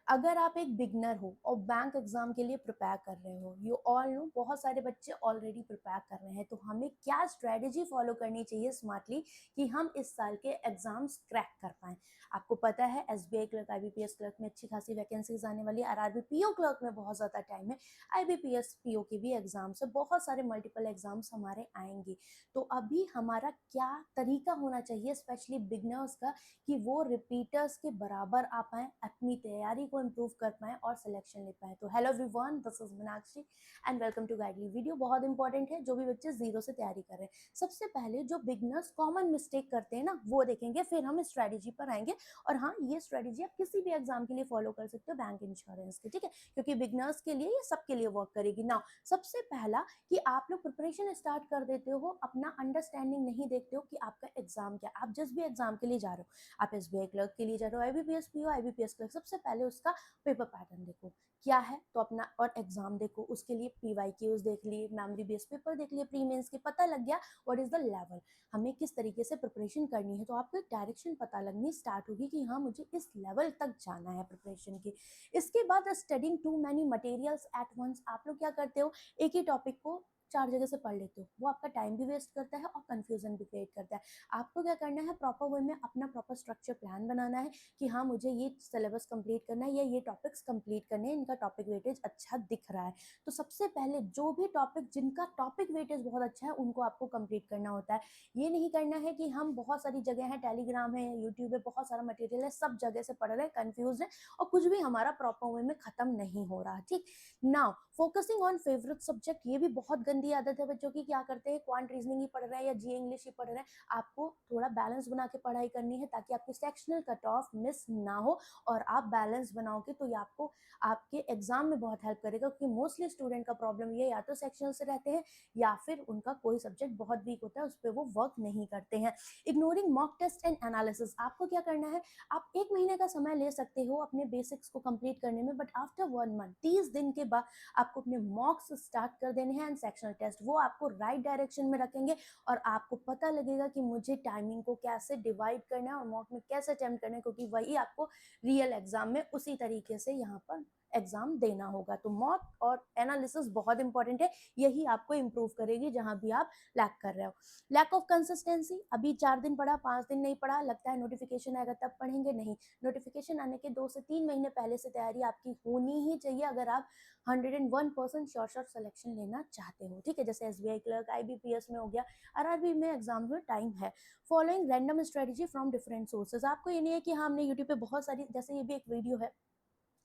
अगर आप एक बिगनर हो और बैंक एग्जाम के लिए प्रिपेयर कर रहे हो, यू ऑल नो बहुत सारे बच्चे ऑलरेडी प्रिपेयर कर रहे हैं, तो हमें क्या स्ट्रेटेजी फॉलो करनी चाहिए स्मार्टली कि हम इस साल के एग्जाम्स क्रैक कर पाएं। आपको पता है एसबीआई क्लर्क, आईबीपीएस क्लर्क में अच्छी खासी वैकेंसीज आने वाली है, आरआरबी पीओ क्लर्क में बहुत ज़्यादा टाइम है, आईबीपीएस पीओ के भी एग्जाम्स है, बहुत सारे मल्टीपल एग्जाम्स हमारे आएंगे। तो अभी हमारा क्या तरीका होना चाहिए स्पेशली बिगनर्स का कि वो रिपीटर्स के बराबर आ पाएं, अपनी तैयारी को इम्प्रूव कर पाएं और सिलेक्शन ले पाएं। तो hello everyone, this is Meenakshi and welcome to Guidely. Video बहुत इंपॉर्टेंट है जो भी बच्चे जीरो से तैयारी कर रहे हैं। सबसे पहले जो बिगनर्स कॉमन मिस्टेक करते हैं ना वो देखेंगे, फिर हम स्ट्रेटेजी पर आएंगे। और हाँ, ये स्ट्रेटेजी आप किसी भी एग्जाम के लिए फॉलो कर सकते हो, बैंक इंश्योरेंस के, ठीक है, क्योंकि बिगनर्स के लिए ये सबके लिए वर्क करेगी ना। सबसे पहला कि आप लोग प्रिपरेशन स्टार्ट कर देते हो, अपना अंडरस्टैंडिंग नहीं देखते हो कि आपका एग्जाम क्या, आप जिस भी एग्जाम के लिए जा रहे हो, आप एसबीआई क्लर्क के लिए जा रहे हो, आईबीपीएस पीओ, आईबीपीएस क्लर्क, सबसे पहले उसका पेपर पैटर्न देखो क्या है, तो अपना और एग्जाम देखो, उसके लिए पीवाईक्यूज देख लिए, मेमोरी बेस्ड पेपर देख लिए, प्री मेंस के, पता लग गया व्हाट इज द लेवल, हमें किस तरीके से प्रिपरेशन करनी है, तो आपको एक डायरेक्शन पता लगनी स्टार्ट होगी कि हाँ मुझे इस लेवल तक जाना है प्रिपरेशन की। इसके बाद studying too many materials at once, आप लोग क्या करते हो, एक ही टॉपिक को चार जगह से पढ़ लेते हो, वो आपका टाइम भी वेस्ट करता है और कंफ्यूजन भी क्रिएट करता है। आपको क्या करना है, प्रॉपर वे में अपना प्रॉपर स्ट्रक्चर प्लान बनाना है कि हाँ मुझे ये सिलेबस कंप्लीट करना है या ये टॉपिक्स कंप्लीट करने हैं, इनका टॉपिक वेटेज अच्छा दिख रहा है। तो सबसे पहले जो भी टॉपिक जिनका टॉपिक वेटेज बहुत अच्छा है उनको आपको कंप्लीट करना होता है। ये नहीं करना है कि हम बहुत सारी जगह है, टेलीग्राम है, यूट्यूब है, बहुत सारा मटेरियल है, सब जगह से पढ़ रहे हैं, कंफ्यूज है और कुछ भी हमारा प्रॉपर वे में खत्म नहीं हो रहा। ठीक, now focusing on favourite subject, ये भी बहुत गंदी आदत है बच्चों की। क्या करते हैं, क्वांट रीजनिंग ही पढ़ रहे हैं या जी इंग्लिश ही पढ़ रहे हैं। आपको थोड़ा बैलेंस बना के पढ़ाई करनी है ताकि आपकी सेक्शनल कट ऑफ मिस ना हो, और आप बैलेंस बनाओगे तो ये आपको आपके एग्जाम में बहुत हेल्प करेगा, क्योंकि मोस्टली स्टूडेंट का प्रॉब्लम ये या तो सेक्शनल से रहते हैं या फिर उनका कोई सब्जेक्ट बहुत वीक होता है, उस पर वो वर्क नहीं करते हैं। Ignoring mock test and analysis, आपको क्या करना है, आप एक महीने का समय ले सकते हो अपने बेसिक्स को कंप्लीट करने में, बट आफ्टर 1 मंथ 30 दिन के बाद आपको अपने मॉक्स स्टार्ट कर देने हैं एंड सेक्शनल टेस्ट, वो आपको राइट डायरेक्शन में रखेंगे और आपको पता लगेगा कि मुझे टाइमिंग को कैसे डिवाइड करना है और मॉक में कैसे अटेम्प्ट करना है, क्योंकि वही आपको रियल एग्जाम में उसी तरीके से यहाँ पर एग्जाम देना होगा। तो मॉक और एनालिसिस बहुत इंपॉर्टेंट है, यही आपको इंप्रूव करेगी जहां भी आप लैक कर रहे हो। लैक ऑफ कंसिस्टेंसी, अभी 4 दिन पढ़ा, 5 दिन नहीं पढ़ा, लगता है नोटिफिकेशन आएगा तब पढ़ेंगे, नहीं, नोटिफिकेशन आने के 2 से 3 महीने पहले से तैयारी आपकी होनी ही चाहिए अगर आप 101% श्योर सिलेक्शन लेना चाहते हो। ठीक है, जैसे एसबीआई क्लर्क, आईबीपीएस में हो गया, आरआरबी में एग्जाम में टाइम है। Following random strategy from different sources, आपको ये नहीं है कि हाँ हमने यूट्यूब पे बहुत सारी, जैसे ये भी एक वीडियो है,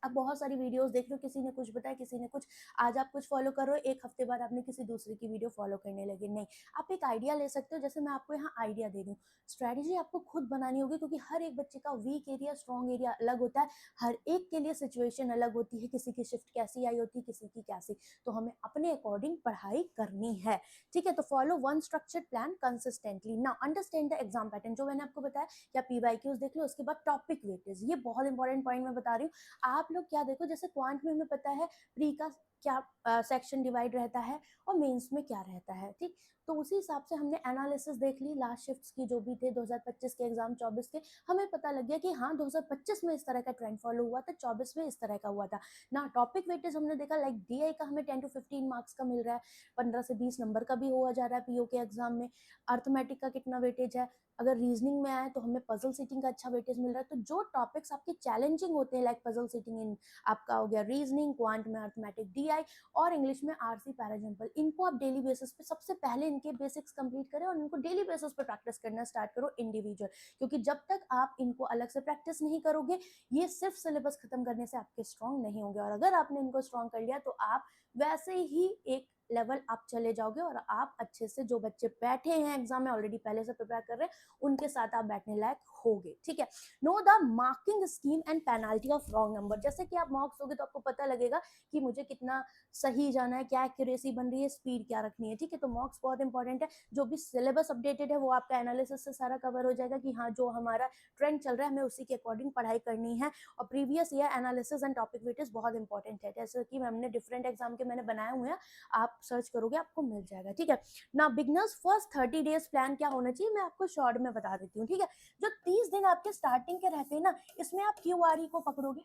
आप बहुत सारी वीडियोस देख रहे हो, किसी ने कुछ बताया, किसी ने कुछ, आज आप कुछ फॉलो कर रहे हो, एक हफ्ते बाद आपने किसी दूसरे की वीडियो फॉलो करने लगे, नहीं, आप एक आइडिया ले सकते हो। जैसे मैं आपको यहाँ आइडिया दे रही हूँ, स्ट्रैटेजी आपको खुद बनानी होगी, क्योंकि हर एक बच्चे का वीक एरिया, स्ट्रॉन्ग एरिया अलग होता है, हर एक के लिए सिचुएशन अलग होती है, किसी की शिफ्ट कैसी आई होती है, किसी की कैसी, तो हमें अपने अकॉर्डिंग पढ़ाई करनी है। ठीक है, तो follow one structured plan consistently. Now understand the exam pattern, जो मैंने आपको बताया, या पीवाईक्यूज देख लो, उसके बाद टॉपिक वेटेज, ये बहुत इंपॉर्टेंट पॉइंट मैं बता रही हूँ। आप लोग क्या देखो, जैसे क्वांट में हमें पता है प्री का क्या सेक्शन डिवाइड रहता है और मेंस में क्या रहता है, ठीक, तो उसी हिसाब से हमने एनालिसिस देख ली लास्ट शिफ्ट्स की जो भी थे 2025 के एग्जाम, 24 के, हमें पता लग गया कि हाँ 2025 में इस तरह का ट्रेंड फॉलो हुआ था, 24 में इस तरह का हुआ था ना। टॉपिक वेटेज हमने देखा, लाइक डीआई का हमें 10 to 15 मार्क्स का मिल रहा है, 15 से 20 नंबर का भी हुआ जा रहा है पीओ के एग्जाम में। अर्थमेटिक का कितना वेटेज है, अगर रीजनिंग में आए तो हमें पजल सीटिंग का अच्छा वेटेज मिल रहा है। तो जो टॉपिक्स आपके चैलेंजिंग होते हैं, लाइक पजल सीटिंग इन आपका हो गया रीजनिंग, क्वांट में अर्थमेटिक डीआई और इंग्लिश में आरसी पैराजम्पल, इनको आप डेली बेसिस पे सबसे पहले इनके बेसिक्स कंप्लीट करें और इनको डेली बेसिस पे प्रैक्टिस करना स्टार्ट करो इंडिविजुअल, क्योंकि जब तक आप इनको अलग से प्रैक्टिस नहीं करोगे, ये सिर्फ सिलेबस खत्म करने से आपके स्ट्रॉन्ग नहीं होंगे। और अगर आपने इनको स्ट्रॉन्ग कर लिया तो आप वैसे ही एक लेवल आप चले जाओगे और आप अच्छे से, जो बच्चे बैठे हैं एग्जाम में ऑलरेडी पहले से प्रिपेयर कर रहे हैं, उनके साथ आप बैठने लायक होगे। ठीक है, know the marking scheme and penalty of wrong number, जैसे कि आप मार्क्स दोगे तो आपको पता लगेगा कि मुझे कितना सही जाना है, क्या एक्यूरेसी बन रही है, स्पीड क्या रखनी है। ठीक है, तो मार्क्स बहुत इंपॉर्टेंट है, जो भी सिलेबस अपडेटेड है वो आपका एनालिसिस से सारा कवर हो जाएगा कि हाँ जो हमारा ट्रेंड चल रहा है हमें उसी के अकॉर्डिंग पढ़ाई करनी है। और previous year analysis and topic weightage बहुत इंपॉर्टेंट है, जैसे कि हमने डिफरेंट एग्जाम के मैंने बनाए हुए हैं, आप सर्च करोगे आपको मिल जाएगा। ठीक है ना, बिगनर्स फर्स्ट 30 डेज प्लान क्या होना चाहिए, मैं आपको शॉर्ट में बता देती हूँ। ठीक है, जो 30 दिन आपके स्टार्टिंग के रहते हैं ना, इसमें आप क्यूआरई को पकड़ोगे,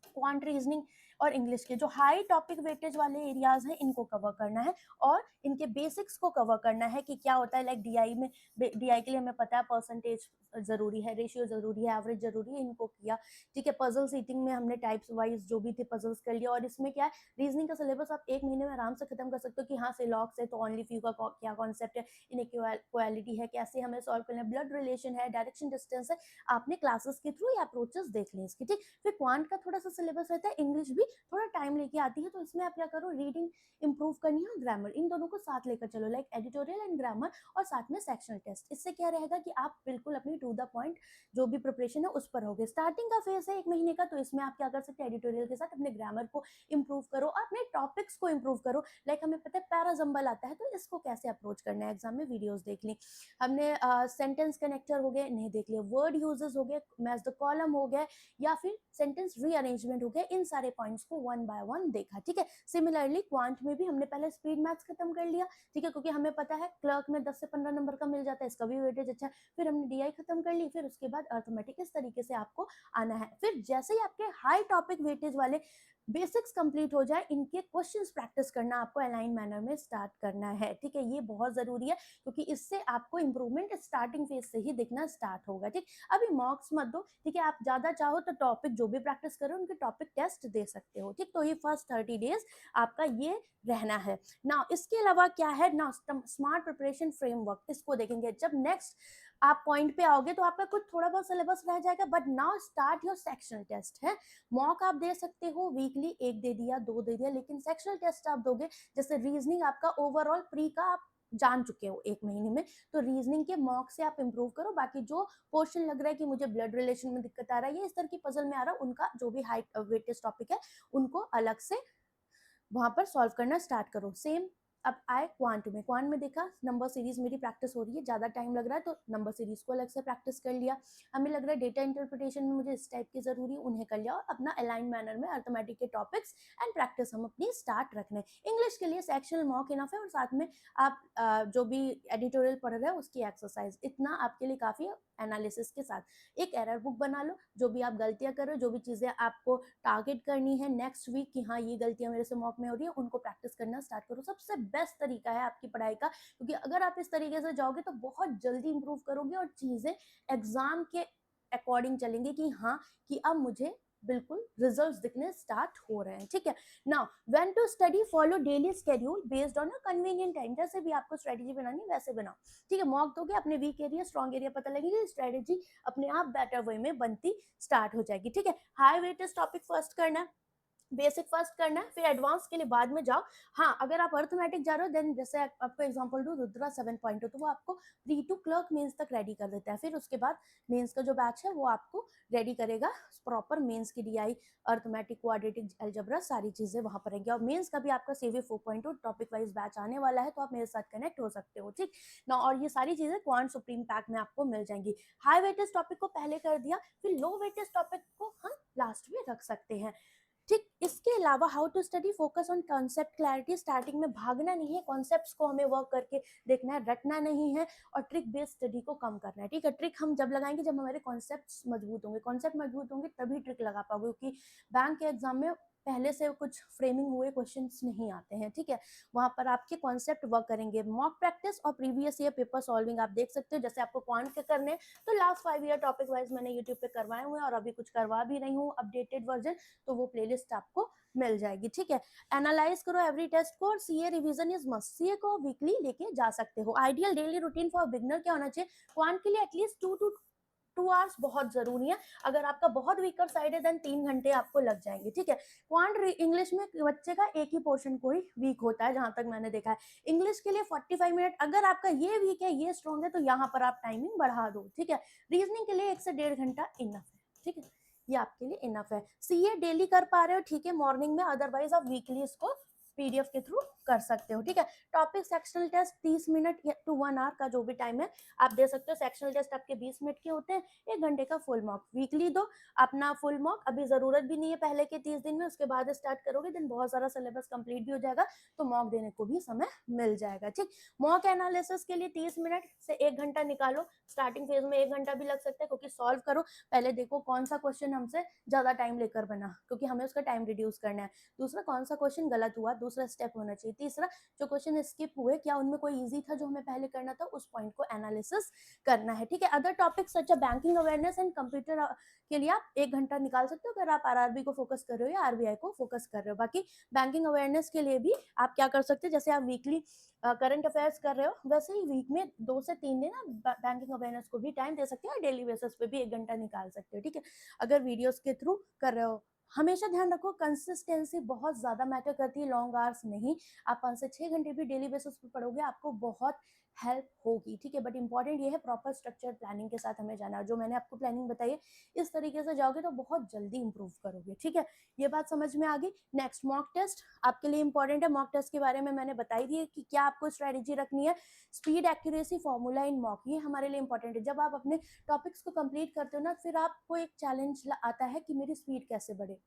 क्वांट रीजनिंग और इंग्लिश के जो हाई टॉपिक वेटेज वाले एरियाज हैं इनको कवर करना है और इनके बेसिक्स को कवर करना है कि क्या होता है। लाइक डीआई में, डीआई के लिए हमें पता है परसेंटेज जरूरी है, रेशियो जरूरी है, एवरेज जरूरी है, इनको किया। ठीक है, पजल सीटिंग में हमने टाइप्स वाइज जो भी थे पजल्स कर लिया। और इसमें क्या है, रीजनिंग का सिलेबस आप एक महीने में आराम से खत्म कर सकते हो कि हाँ से लॉग से तो ओनली फ्यू का क्या कॉन्सेप्ट है, इनइक्वालिटी है, कैसे हमें सॉल्व करना है, ब्लड रिलेशन है, डायरेक्शन डिस्टेंस है, आपने क्लासेस के थ्रू ये अप्रोचेस देख ली इसकी। ठीक, फिर क्वांट का थोड़ा सा सिलेबस रहता है, इंग्लिश भी थोड़ा टाइम लेके आती है, तो इसमें आप क्या करो, रीडिंग इंप्रूव करनी है और ग्रामर, इन दोनों को साथ लेकर चलो, लाइक एडिटोरियल एंड ग्रामर और साथ में सेक्शनल टेस्ट। इससे क्या रहेगा कि आप बिल्कुल अपनी टू द पॉइंट जो भी प्रिपरेशन है उस पर होगे। स्टार्टिंग का फेज है एक महीने का, तो इसमें आप क्या कर सकते हैं, एडिटोरियल के साथ अपने ग्रामर को इंप्रूव करो और अपने टॉपिक्स को इंप्रूव करो। लाइक हमें पता है पैराजम्बल आता है, तो इसको कैसे अप्रोच करना है, एग्जाम में वीडियोस देख ली हमने। सेंटेंस कनेक्टर हो गए, नहीं देख लिया, वर्ड यूजेस हो गए, मैच द कॉलम हो गए, या फिर सेंटेंस रीअरेंजमेंट हो गया, इन सारे पॉइंट्स को वन बाय वन देखा। ठीक है, सिमिलरली क्वांट में भी हमने पहले स्पीड मैथ्स खत्म कर लिया। ठीक है, क्योंकि हमें पता है क्लर्क में 10 से 15 नंबर का मिल जाता है, इसका भी वेटेज अच्छा है। फिर हमने डीआई खत्म कर ली, फिर उसके बाद अर्थमेटिक, इस तरीके से आपको आना है। फिर जैसे ही आपके हाई टॉपिक वेटेज वाले बेसिक्स कंप्लीट हो जाए, इनके क्वेश्चंस प्रैक्टिस करना आपको अलाइन मैनर में स्टार्ट करना है। ठीक है, ये बहुत जरूरी है क्योंकि इससे आपको इंप्रूवमेंट स्टार्टिंग फेज से ही दिखना स्टार्ट होगा। ठीक, अभी मॉक्स मत दो। ठीक है, आप ज्यादा चाहो तो टॉपिक जो भी प्रैक्टिस करो उनके टॉपिक टेस्ट दे सकते हो। ठीक, तो ये फर्स्ट 30 डेज आपका ये रहना है ना। इसके अलावा क्या है ना, स्मार्ट प्रिपरेशन फ्रेमवर्क, इसको देखेंगे जब नेक्स्ट आप पॉइंट पे आओगे तो आपका कुछ थोड़ा बहुत सिलेबस रह जाएगा, but now start your sectional test है। मॉक आप दे सकते हो वीकली, एक दे दिया, दो दे दिया, लेकिन सेक्शनल टेस्ट आप दोगे, जैसे रीजनिंग आपका ओवरऑल प्री का आप जान चुके हो एक महीने में, तो रीजनिंग के मॉक से आप इंप्रूव करो। बाकी जो पोर्शन लग रहा है कि मुझे ब्लड रिलेशन में दिक्कत आ रहा है, ये इस तरह की पजल में आ रहा है, उनका जो भी हाई वेटेज टॉपिक है उनको अलग से वहां पर सॉल्व करना स्टार्ट करो। सेम अब आए क्वांट में, क्वांट में देखा नंबर सीरीज मेरी प्रैक्टिस हो रही है, ज्यादा टाइम लग रहा है तो नंबर सीरीज को अलग से प्रैक्टिस कर लिया। हमें लग रहा है डेटा इंटरप्रिटेशन में मुझे इस टाइप की जरूरी है, उन्हें कर लिया, और अपना अलाइन मैनर में अर्थमेटिक के टॉपिक्स एंड प्रैक्टिस हम अपनी स्टार्ट रखने। इंग्लिश के लिए सेक्शनल मॉक इनफ है, और साथ में आप जो भी एडिटोरियल पढ़ रहे हो उसकी एक्सरसाइज, इतना आपके लिए काफी है। एनालिसिस के साथ एक एरर बुक बना लो, जो भी आप गलतियां कर रहे हो, जो भी चीजें आपको टारगेट करनी है नेक्स्ट वीक कि हाँ ये गलतियां मेरे से मॉक में हो रही है, उनको प्रैक्टिस करना स्टार्ट करो। सबसे बेस्ट तरीका है आपकी पढ़ाई का, क्योंकि अगर आप इस तरीके से जाओगे तो बहुत जल्दी इंप्रूव करोगे और चीजें एग्जाम के अकॉर्डिंग चलेंगे कि हाँ कि अब मुझे बिल्कुल रिजल्ट्स दिखने स्टार्ट हो रहे हैं। ठीक है, now when to study, follow daily schedule based on a convenient time. जैसे भी आपको स्ट्रेटेजी बनानी है वैसे बनाओ। ठीक है, मॉक दोगे, अपने वीक एरिया स्ट्रॉन्ग एरिया पता लगेगी, स्ट्रेटेजी अपने आप बेटर वे में बनती स्टार्ट हो जाएगी। ठीक है, हाई वेटेज टॉपिक फर्स्ट करना है, बेसिक फर्स्ट करना है, फिर एडवांस के लिए बाद में जाओ। हाँ, अगर आप अर्थमेटिक जा रहे हो देन, जैसे आपको एग्जांपल दूं रुद्रा 7.0, तो वो आपको प्री टू क्लर्क मेंस तक रेडी कर देता है। फिर उसके बाद मेंस का जो बैच है वो आपको रेडी करेगा प्रॉपर मेंस की डीआई, अर्थमेटिक, क्वाड्रेटिक अलजेब्रा, सारी चीजें वहां पर रहेंगी। और मेंस का भी आपका सीवी 4.0 टॉपिक वाइज बैच आने वाला है, तो आप मेरे साथ कनेक्ट हो सकते हो। ठीक ना, और ये सारी चीजें क्वांट सुप्रीम पैक में आपको मिल जाएंगी। हाई वेटेज टॉपिक को पहले कर दिया, फिर लो वेटेज टॉपिक को हम लास्ट में रख सकते हैं। ठीक, इसके अलावा how to study, focus on concept clarity. Starting में भागना नहीं है, कॉन्सेप्ट्स को हमें वर्क करके देखना है, रटना नहीं है, और ट्रिक बेस्ड स्टडी को कम करना है। ठीक है, ट्रिक हम जब लगाएंगे जब हमारे कॉन्सेप्ट्स मजबूत होंगे, कॉन्सेप्ट मजबूत होंगे तभी ट्रिक लगा पाओगे, क्योंकि बैंक के एग्जाम में पहले से कुछ फ्रेमिंग हुए क्वेश्चंस नहीं आते हैं। ठीक है, वहां पर आपके कॉन्सेप्ट वर्क करेंगे। मॉक प्रैक्टिस और प्रीवियस ईयर पेपर सॉल्विंग आप देख सकते हो, जैसे आपको क्वांट के करने हैं तो लास्ट 5 ईयर टॉपिक वाइज मैंने यूट्यूब पे करवाए हुए हैं, और अभी कुछ करवा भी रही हूँ अपडेटेड वर्जन, तो वो प्लेलिस्ट आपको मिल जाएगी। ठीक है, एनालाइज करो एवरी टेस्ट को, और CA revision is must, CA को वीकली लेके जा सकते हो। Ideal daily routine for beginner क्या होना चाहिए, क्वांट के लिए एटलीस्ट 2 to 2 आवर्स बहुत जरूरी है। अगर आपका बहुत वीकर साइड है देन 3 घंटे आपको लग जाएंगे। ठीक है, क्वांट इंग्लिश में बच्चे का एक ही पोर्शन कोई वीक होता है, जहां तक मैंने देखा है। इंग्लिश के लिए 45 मिनट, अगर आपका ये वीक है ये स्ट्रॉन्ग है तो यहाँ पर आप टाइमिंग बढ़ा दो। ठीक है, रीजनिंग के लिए 1 से 1.5 घंटा इनफ है। ठीक है, ये आपके लिए इनफ है। सीए डेली कर पा रहे हो ठीक है मॉर्निंग में, अदरवाइज आप वीकली इसको पीडीएफ के थ्रू कर सकते हो, ठीक है। Topic sectional test 30 minute to 1 hour का जो भी टाइम है आप दे सकते हो। सेक्शनल टेस्ट आपके 20 मिनट के होते हैं, 1 घंटे का फुल मॉक वीकली दो अपना फुल मॉक। अभी जरूरत भी नहीं है पहले के 30 दिन में, उसके बाद स्टार्ट करोगे देन बहुत सारा सिलेबस कंप्लीट भी हो जाएगा, तो मॉक देने को भी समय मिल जाएगा, ठीक। मॉक एनालिसिस के लिए 30 मिनट से 1 घंटा निकालो। स्टार्टिंग फेज में 1 घंटा भी लग सकता है, क्योंकि सॉल्व करो पहले, देखो कौन सा क्वेश्चन हमसे ज्यादा टाइम लेकर बना, क्योंकि हमें उसका टाइम रिड्यूस करना है। दूसरा, कौन सा क्वेश्चन गलत हुआ, दूसरा स्टेप होना चाहिए। तीसरा, जो क्वेश्चन स्किप हुए क्या उनमें कोई इजी था जो हमें पहले करना था, उस पॉइंट को एनालिसिस करना है, ठीक है। Other topic such banking awareness and computer के लिए आप 1 घंटा निकाल सकते हो, अगर आप आरआरबी को फोकस कर रहे हो या आरबीआई को फोकस कर रहे हो। बाकी बैंकिंग अवेयरनेस के लिए भी आप क्या कर सकते हो, जैसे आप वीकली करंट अफेयर्स कर रहे हो, वैसे ही वीक में 2 से 3 दिन आप बैंकिंग अवेयरनेस को भी टाइम दे सकते हो, और डेली बेसिस पे भी 1 घंटा निकाल सकते हो, ठीक है, अगर वीडियोस के थ्रू कर रहे हो। हमेशा ध्यान रखो कंसिस्टेंसी बहुत ज्यादा मैटर करती है, लॉन्ग आवर्स नहीं। आप 5 से 6 घंटे भी डेली बेसिस पे पढ़ोगे, आपको बहुत हेल्प होगी, ठीक है। बट इंपॉर्टेंट ये है प्रॉपर स्ट्रक्चर प्लानिंग के साथ हमें जाना है। जो मैंने आपको प्लानिंग बताई है, इस तरीके से जाओगे तो बहुत जल्दी इंप्रूव करोगे, ठीक है। ये बात समझ में आ गई। नेक्स्ट, मॉक टेस्ट आपके लिए इंपॉर्टेंट है। मॉक टेस्ट के बारे में मैंने बताई दी है कि क्या आपको स्ट्रेटेजी रखनी है। Speed, accuracy, formula in mock, ये हमारे लिए इंपॉर्टेंट है। जब आप अपने टॉपिक्स को कंप्लीट करते हो ना, फिर आपको एक चैलेंज आता है कि मेरी स्पीड कैसे बढ़े।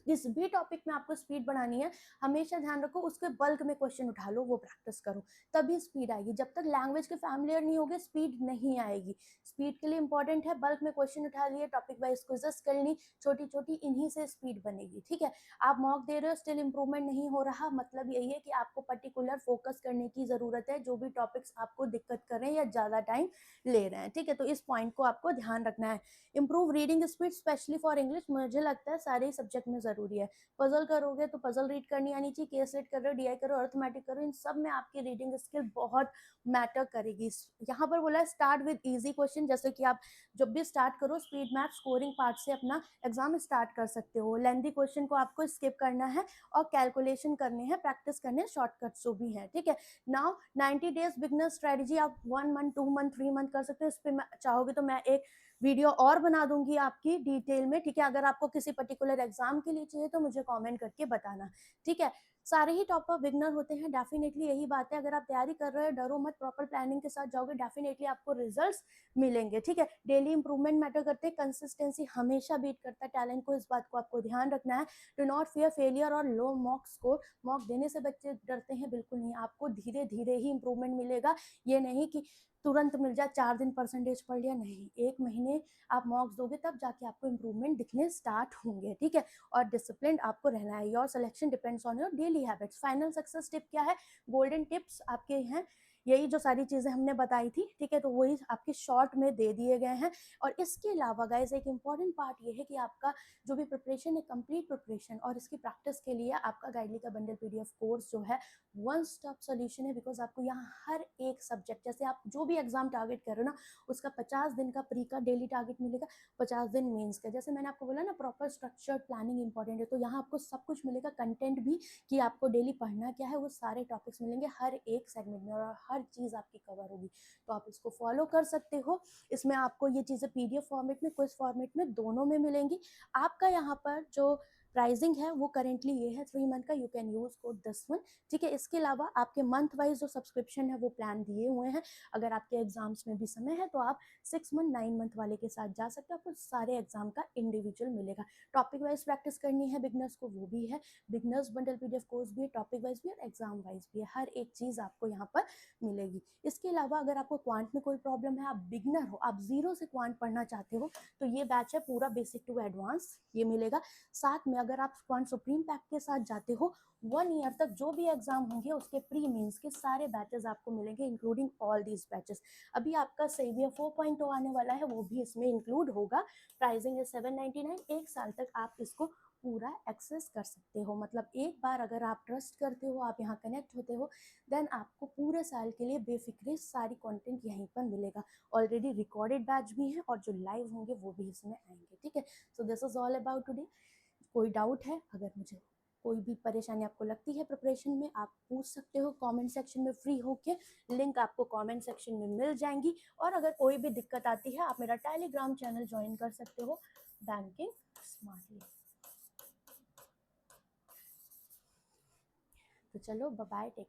जिस भी टॉपिक में आपको स्पीड बढ़ानी है, हमेशा ध्यान रखो उसके बल्क में क्वेश्चन उठा लो, वो प्रैक्टिस करो, तभी स्पीड आएगी। जब तक लैंग्वेज के फैमिलियर नहीं होगे, स्पीड नहीं आएगी। स्पीड के लिए इंपॉर्टेंट है बल्क में क्वेश्चन उठा लिए, टॉपिक वाइज क्विजेस कर ली, छोटी छोटी, इन्हीं से स्पीड बनेगी, ठीक है। आप मॉक दे रहे हो, स्टिल इंप्रूवमेंट नहीं हो रहा, मतलब यही है कि आपको पर्टिकुलर फोकस करने की जरूरत है, जो भी टॉपिक्स आपको दिक्कत कर रहे हैं या ज्यादा टाइम ले रहे हैं, ठीक है। तो इस पॉइंट को आपको ध्यान रखना है। Improve reading speed, specially for English, मुझे लगता है सारे सब्जेक्ट में जरूरी है। पजल करोगे तो पजल रीड करनी आनी चाहिए, केस रीड कर रहे हो, डीआई करो, अर्थमेटिक करो, इन सब में आपकी रीडिंग स्किल बहुत मैटर करेगी। यहाँ पर बोला है स्टार्ट विद इजी क्वेश्चन, जैसे कि आप जब भी स्टार्ट करो स्पीड मैथ स्कोरिंग पार्ट से अपना एग्जाम स्टार्ट कर सकते हो। लेंथी क्वेश्चन को आपको स्किप करना है और कैलकुलेशन करने हैं, प्रैक्टिस करने, शॉर्टकट जो भी है, ठीक है। नाउ 90 डेज बिगनर स्ट्रेटेजी, आप 1 मंथ, 2 मंथ, 3 मंथ कर सकते हो। इस पर चाहोगे तो मैं एक वीडियो और बना दूंगी आपकी डिटेल में, ठीक है। अगर आपको किसी पर्टिकुलर एग्जाम के लिए चाहिए तो मुझे कमेंट करके बताना, ठीक है। सारे ही टॉपर बिगनर होते हैं, डेफिनेटली यही बात है। अगर आप तैयारी कर रहे हो, डरो मत, प्रॉपर प्लानिंग के साथ जाओगे, डेफिनेटली आपको रिजल्ट्स मिलेंगे, ठीक है। डेली इंप्रूवमेंट मैटर करते हैं, कंसिस्टेंसी हमेशा बीट करता है टैलेंट को, इस बात को आपको ध्यान रखना है। डू नॉट फियर फेलियर और लो मॉक स्कोर। मॉक देने से बच्चे डरते हैं, बिल्कुल नहीं, आपको धीरे धीरे ही इंप्रूवमेंट मिलेगा। ये नहीं कि तुरंत मिल जाए, 4 दिन परसेंटेज पढ़ लिया, नहीं, 1 महीने आप मॉक्स दोगे तब जाके आपको इंप्रूवमेंट दिखने स्टार्ट होंगे, ठीक है। और डिसिप्लिन आपको रहना है। Your selection depends on your daily habits. Final success tip क्या है, गोल्डन टिप्स आपके हैं, यही जो सारी चीजें हमने बताई थी, ठीक है, तो वही आपके शॉर्ट में दे दिए गए हैं। और इसके अलावा गाइस एक इंपॉर्टेंट पार्ट ये है कि आपका जो भी प्रिपरेशन है, कंप्लीट प्रिपरेशन और इसकी प्रैक्टिस के लिए आपका गाइडली का बंडल पीडीएफ कोर्स जो है वन स्टॉप सोल्यूशन है। बिकॉज आपको यहाँ हर एक सब्जेक्ट, जैसे आप जो भी एग्जाम टारगेट कर रहे हो ना, उसका 50 दिन का प्री का डेली टारगेट मिलेगा, 50 दिन मेंस का। जैसे मैंने आपको बोला ना, प्रॉपर स्ट्रक्चर्ड प्लानिंग इंपॉर्टेंट है, तो यहाँ आपको सब कुछ मिलेगा, कंटेंट भी कि आपको डेली पढ़ना क्या है, वो सारे टॉपिक्स मिलेंगे हर एक सेगमेंट में, और हर चीज़ आपकी कवर होगी, तो आप इसको फॉलो कर सकते हो। इसमें आपको ये चीज़ें पीडीएफ फॉर्मेट में, क्विज फॉर्मेट में, दोनों में मिलेंगी। आपका यहाँ पर जो प्राइसिंग है वो करेंटली ये है 3 मंथ का, you can use code this one, ठीक है। इसके अलावा आपके मंथ वाइज जो सब्सक्रिप्शन है वो प्लान दिए हुए हैं। अगर आपके एग्जाम्स में भी समय है तो आप 6 मंथ, 9 मंथ वाले के साथ जा सकते हो, आपको सारे एग्जाम का इंडिविजुअल मिलेगा। टॉपिक वाइज प्रैक्टिस करनी है बिगनर्स को, वो भी है, बिगनर्स बंडल पीडीएफ कोर्स भी है, टॉपिक वाइज भी और एग्जाम वाइज भी है, हर एक चीज़ आपको यहाँ पर मिलेगी। इसके अलावा अगर आपको क्वांट में कोई प्रॉब्लम है, आप बिगनर हो, आप जीरो से क्वांट पढ़ना चाहते हो, तो ये बैच है पूरा बेसिक टू एडवांस, ये मिलेगा। साथ में अगर आप क्वांट सुप्रीम पैक के साथ जाते हो, 1 ईयर तक जो भी एग्जाम होंगे उसके प्री मीन्स के सारे बैचेस आपको मिलेंगे, इंक्लूडिंग ऑल दीज बैचेस। अभी आपका सेवियर 4.0 आने वाला है, वो भी इसमें इंक्लूड होगा। प्राइसिंग है 799, 1 साल तक आप इसको पूरा एक्सेस कर सकते हो। मतलब एक बार अगर आप ट्रस्ट करते हो, आप यहाँ कनेक्ट होते हो, देन आपको पूरे साल के लिए बेफिक्रे सारी कंटेंट यहीं पर मिलेगा। ऑलरेडी रिकॉर्डेड बैच भी है और जो लाइव होंगे वो भी इसमें आएंगे, ठीक है। So this is all about today. कोई डाउट है, अगर मुझे कोई भी परेशानी आपको लगती है प्रिपरेशन में, आप पूछ सकते हो कमेंट सेक्शन में फ्री होके, लिंक आपको कमेंट सेक्शन में मिल जाएंगी। और अगर कोई भी दिक्कत आती है, आप मेरा टेलीग्राम चैनल ज्वाइन कर सकते हो, बैंकिंग स्मार्टली। तो चलो बाय, टेक